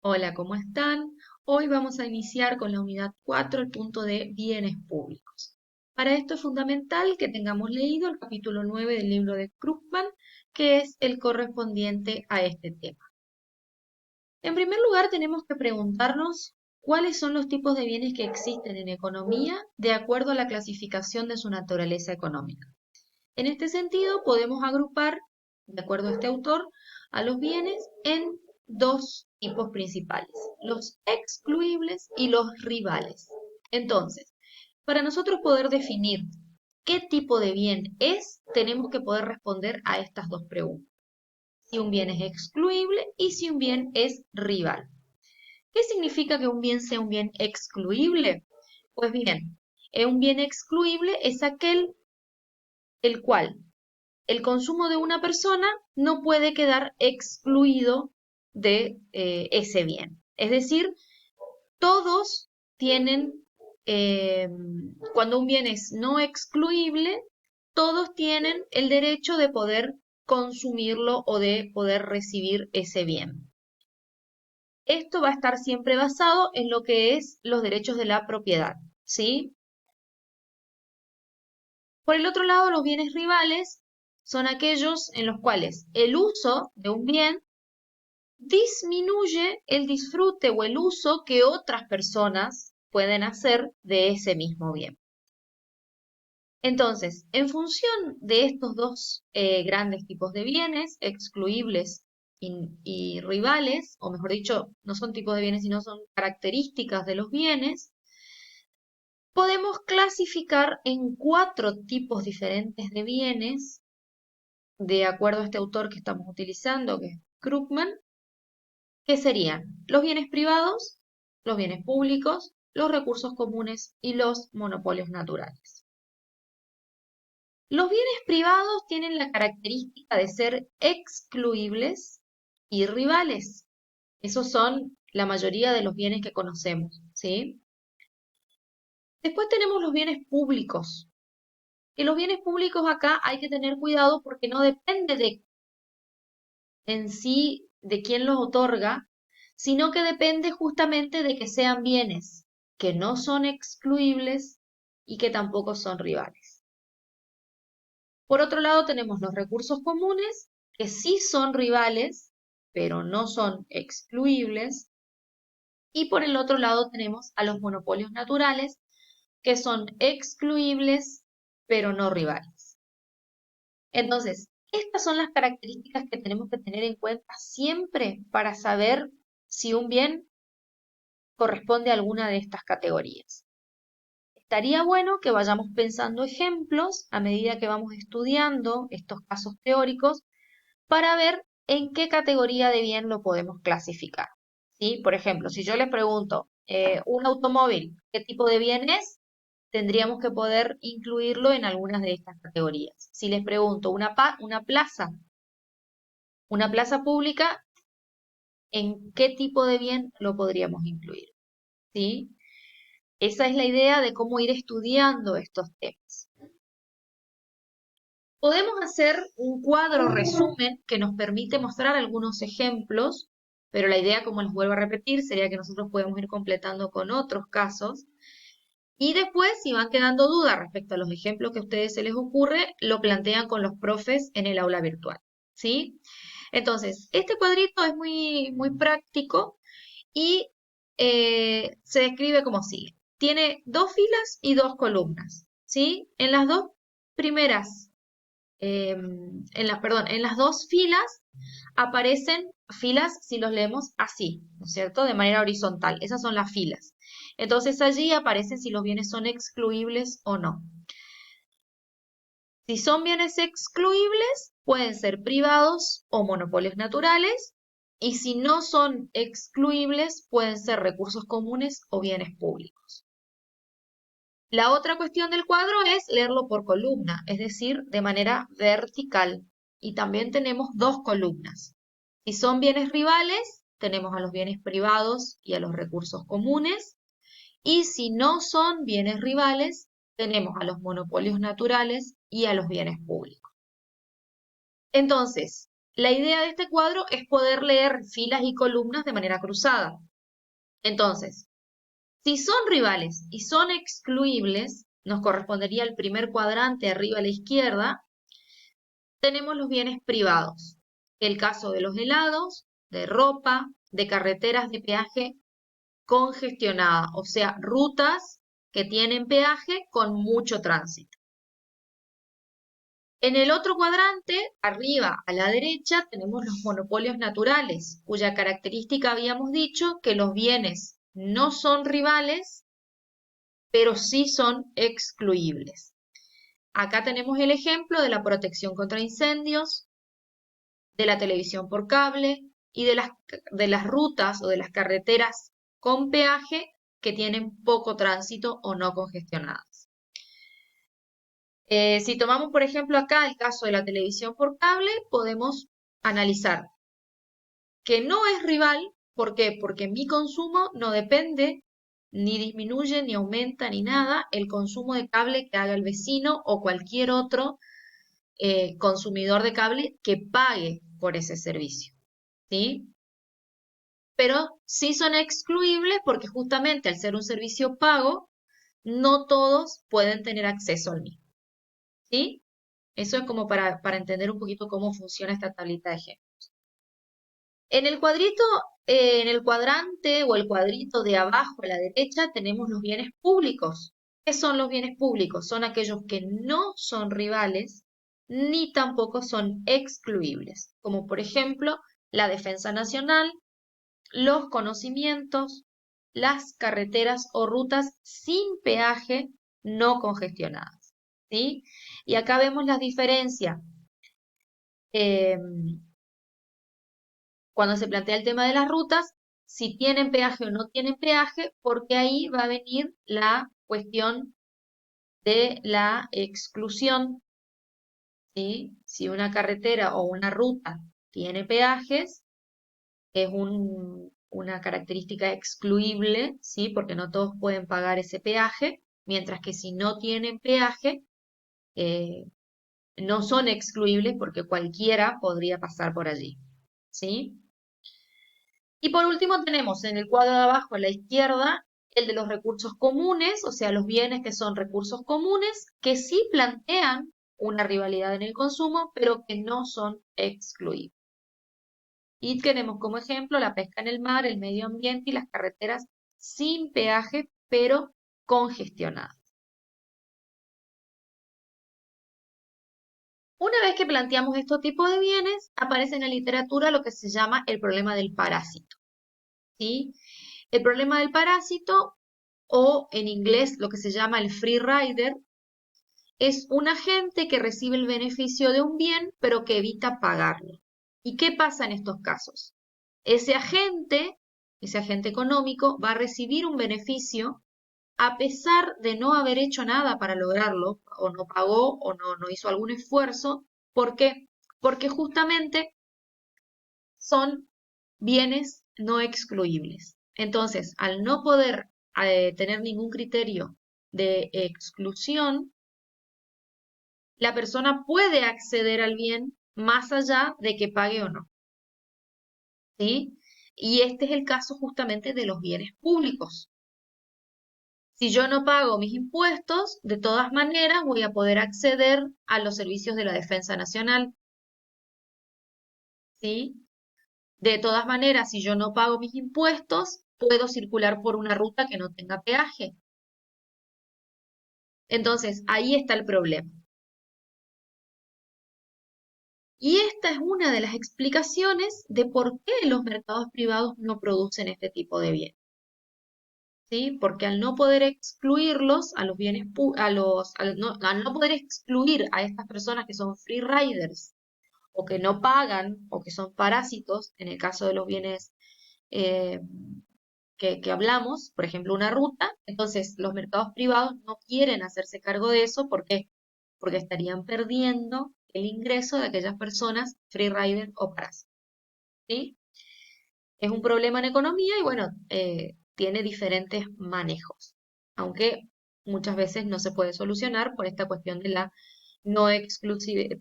Hola, ¿cómo están? Hoy vamos a iniciar con la unidad 4, el punto de bienes públicos. Para esto es fundamental que tengamos leído el capítulo 9 del libro de Krugman, que es el correspondiente a este tema. En primer lugar, tenemos que preguntarnos cuáles son los tipos de bienes que existen en economía de acuerdo a la clasificación de su naturaleza económica. En este sentido, podemos agrupar, de acuerdo a este autor, a los bienes en dos tipos principales, los excluibles y los rivales. Entonces, para nosotros poder definir qué tipo de bien es, tenemos que poder responder a estas dos preguntas. Si un bien es excluible y si un bien es rival. ¿Qué significa que un bien sea un bien excluible? Pues bien, un bien excluible es aquel el cual el consumo de una persona no puede quedar excluido de ese bien. Es decir, todos tienen, cuando un bien es no excluible, todos tienen el derecho de poder consumirlo o de poder recibir ese bien. Esto va a estar siempre basado en lo que es los derechos de la propiedad, ¿sí? Por el otro lado, los bienes rivales son aquellos en los cuales el uso de un bien disminuye el disfrute o el uso que otras personas pueden hacer de ese mismo bien. Entonces, en función de estos dos grandes tipos de bienes, excluibles y rivales, o mejor dicho, no son tipos de bienes, sino son características de los bienes, podemos clasificar en cuatro tipos diferentes de bienes, de acuerdo a este autor que estamos utilizando, que es Krugman, que serían los bienes privados, los bienes públicos, los recursos comunes y los monopolios naturales. Los bienes privados tienen la característica de ser excluibles y rivales. Esos son la mayoría de los bienes que conocemos, ¿sí? Después tenemos los bienes públicos. Y los bienes públicos acá hay que tener cuidado porque no depende de en sí de quién los otorga, sino que depende justamente de que sean bienes que no son excluibles y que tampoco son rivales. Por otro lado, tenemos los recursos comunes, que sí son rivales, pero no son excluibles. Y por el otro lado tenemos a los monopolios naturales, que son excluibles, pero no rivales. Entonces, estas son las características que tenemos que tener en cuenta siempre para saber si un bien corresponde a alguna de estas categorías. Estaría bueno que vayamos pensando ejemplos a medida que vamos estudiando estos casos teóricos para ver en qué categoría de bien lo podemos clasificar. ¿Sí? Por ejemplo, si yo les pregunto, un automóvil, ¿qué tipo de bien es? Tendríamos que poder incluirlo en algunas de estas categorías. Si les pregunto, una plaza pública, ¿en qué tipo de bien lo podríamos incluir? ¿Sí? Esa es la idea de cómo ir estudiando estos temas. Podemos hacer un cuadro resumen que nos permite mostrar algunos ejemplos, pero la idea, como les vuelvo a repetir, sería que nosotros podemos ir completando con otros casos. Y después, si van quedando dudas respecto a los ejemplos que a ustedes se les ocurre, lo plantean con los profes en el aula virtual. ¿Sí? Entonces, este cuadrito es muy práctico y se describe como sigue. Tiene dos filas y dos columnas, ¿sí? En las dos primeras, en las dos filas aparecen filas si los leemos así, ¿no es cierto? De manera horizontal. Esas son las filas. Entonces allí aparecen si los bienes son excluibles o no. Si son bienes excluibles, pueden ser privados o monopolios naturales, y si no son excluibles, pueden ser recursos comunes o bienes públicos. La otra cuestión del cuadro es leerlo por columna, es decir, de manera vertical. Y también tenemos dos columnas. Si son bienes rivales, tenemos a los bienes privados y a los recursos comunes. Y si no son bienes rivales, tenemos a los monopolios naturales y a los bienes públicos. Entonces, La idea de este cuadro es poder leer filas y columnas de manera cruzada. Entonces, si son rivales y son excluibles, nos correspondería el primer cuadrante arriba a la izquierda, tenemos los bienes privados. El caso de los helados, de ropa, de carreteras de peaje congestionada, o sea, rutas que tienen peaje con mucho tránsito. En el otro cuadrante, arriba a la derecha, tenemos los monopolios naturales, cuya característica habíamos dicho que los bienes no son rivales, pero sí son excluibles. Acá tenemos el ejemplo de la protección contra incendios, de la televisión por cable y de las rutas o de las carreteras con peaje que tienen poco tránsito o no congestionadas. Si tomamos, por ejemplo, acá el caso de la televisión por cable, podemos analizar que no es rival. ¿Por qué? Porque mi consumo no depende, ni disminuye, ni aumenta, ni nada el consumo de cable que haga el vecino o cualquier otro consumidor de cable que pague por ese servicio, ¿sí? Pero sí son excluibles porque justamente al ser un servicio pago, no todos pueden tener acceso al mismo, ¿sí? Eso es como para entender un poquito cómo funciona esta tablita de ejemplos. En el cuadrito, en el cuadrante o el cuadrito de abajo a la derecha tenemos los bienes públicos. ¿Qué son los bienes públicos? Son aquellos que no son rivales ni tampoco son excluibles, como por ejemplo la defensa nacional, los conocimientos, las carreteras o rutas sin peaje no congestionadas, ¿sí? Y acá vemos la diferencia cuando se plantea el tema de las rutas, si tienen peaje o no tienen peaje, porque ahí va a venir la cuestión de la exclusión, ¿sí? Si una carretera o una ruta tiene peajes, es una característica excluible, ¿sí? Porque no todos pueden pagar ese peaje, mientras que si no tienen peaje, eh, no son excluibles porque cualquiera podría pasar por allí, ¿sí? Y por último tenemos en el cuadro de abajo a la izquierda el de los recursos comunes, o sea, los bienes que son recursos comunes, que sí plantean una rivalidad en el consumo, pero que no son excluibles. Y tenemos como ejemplo la pesca en el mar, el medio ambiente y las carreteras sin peaje, pero congestionadas. Una vez que planteamos estos tipos de bienes, aparece en la literatura lo que se llama el problema del parásito, ¿sí? El problema del parásito, o en inglés lo que se llama el free rider, es un agente que recibe el beneficio de un bien, pero que evita pagarlo. ¿Y qué pasa en estos casos? Ese agente económico, va a recibir un beneficio a pesar de no haber hecho nada para lograrlo, o no pagó, o no hizo algún esfuerzo. ¿Por qué? Porque justamente son bienes no excluibles. Entonces, al no poder tener ningún criterio de exclusión, la persona puede acceder al bien más allá de que pague o no, ¿sí? Y este es el caso justamente de los bienes públicos. Si yo no pago mis impuestos, de todas maneras voy a poder acceder a los servicios de la Defensa Nacional, ¿sí? De todas maneras, si yo no pago mis impuestos, puedo circular por una ruta que no tenga peaje. Entonces, ahí está el problema. Y esta es una de las explicaciones de por qué los mercados privados no producen este tipo de bienes, ¿sí? Porque al no poder excluirlos a los bienes, al no poder excluir a estas personas que son free riders o que no pagan o que son parásitos, en el caso de los bienes eh, que hablamos, por ejemplo, una ruta, entonces los mercados privados no quieren hacerse cargo de eso. ¿Por qué? Porque estarían perdiendo el ingreso de aquellas personas free rider o parásitos, ¿sí? Es un problema en economía y bueno, tiene diferentes manejos, aunque muchas veces no se puede solucionar por esta cuestión de la no exclusive,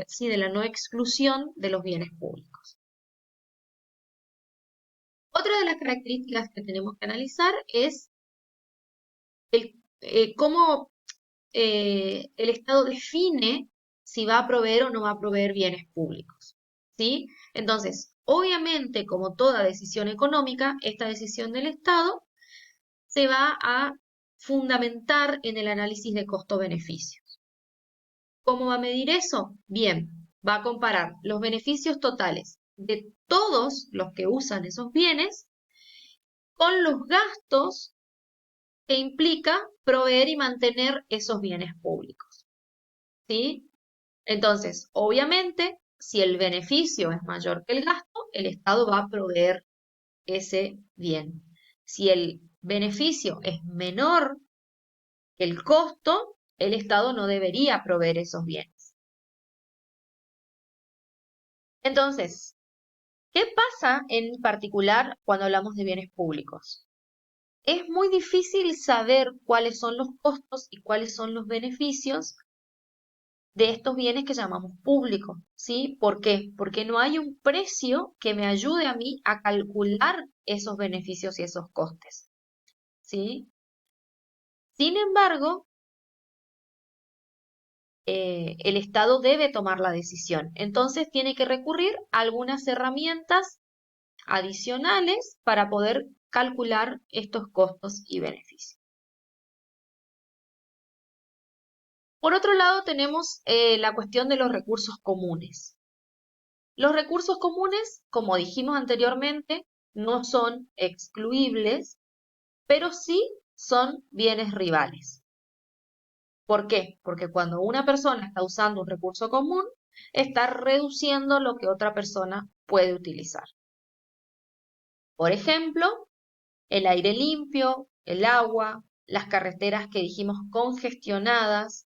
sí, de la no exclusión de los bienes públicos. Otra de las características que tenemos que analizar es cómo el Estado define si va a proveer o no va a proveer bienes públicos, ¿sí? Entonces, obviamente, como toda decisión económica, esta decisión del Estado se va a fundamentar en el análisis de costo-beneficio. ¿Cómo va a medir eso? Bien, va a comparar los beneficios totales de todos los que usan esos bienes con los gastos que implica proveer y mantener esos bienes públicos, ¿sí? Entonces, obviamente, si el beneficio es mayor que el gasto, el Estado va a proveer ese bien. Si el beneficio es menor que el costo, el Estado no debería proveer esos bienes. Entonces, ¿qué pasa en particular cuando hablamos de bienes públicos? Es muy difícil saber cuáles son los costos y cuáles son los beneficios de estos bienes que llamamos públicos, ¿sí? ¿Por qué? Porque no hay un precio que me ayude a mí a calcular esos beneficios y esos costes, ¿sí? Sin embargo, el Estado debe tomar la decisión. Entonces tiene que recurrir a algunas herramientas adicionales para poder calcular estos costos y beneficios. Por otro lado, tenemos la cuestión de los recursos comunes. Los recursos comunes, como dijimos anteriormente, no son excluibles, pero sí son bienes rivales. ¿Por qué? Porque cuando una persona está usando un recurso común, está reduciendo lo que otra persona puede utilizar. Por ejemplo, el aire limpio, el agua, las carreteras que dijimos congestionadas,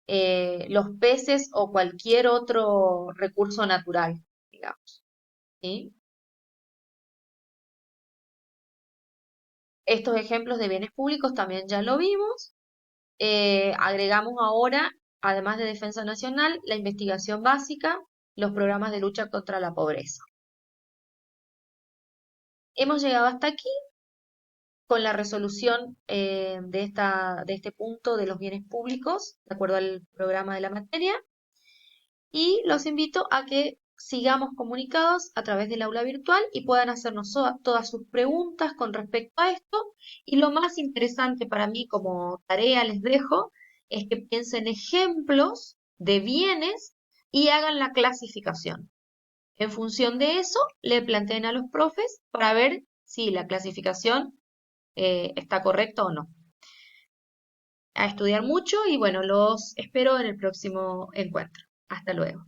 los peces o cualquier otro recurso natural, digamos, ¿sí? Estos ejemplos de bienes públicos también ya lo vimos. Agregamos ahora, además de Defensa Nacional, la investigación básica, los programas de lucha contra la pobreza. Hemos llegado hasta aquí con la resolución de este punto de los bienes públicos, de acuerdo al programa de la materia, y los invito a que sigamos comunicados a través del aula virtual y puedan hacernos todas sus preguntas con respecto a esto. Y lo más interesante para mí como tarea les dejo es que piensen ejemplos de bienes y hagan la clasificación. En función de eso, le planteen a los profes para ver si la clasificación está correcta o no. A estudiar mucho y bueno, los espero en el próximo encuentro. Hasta luego.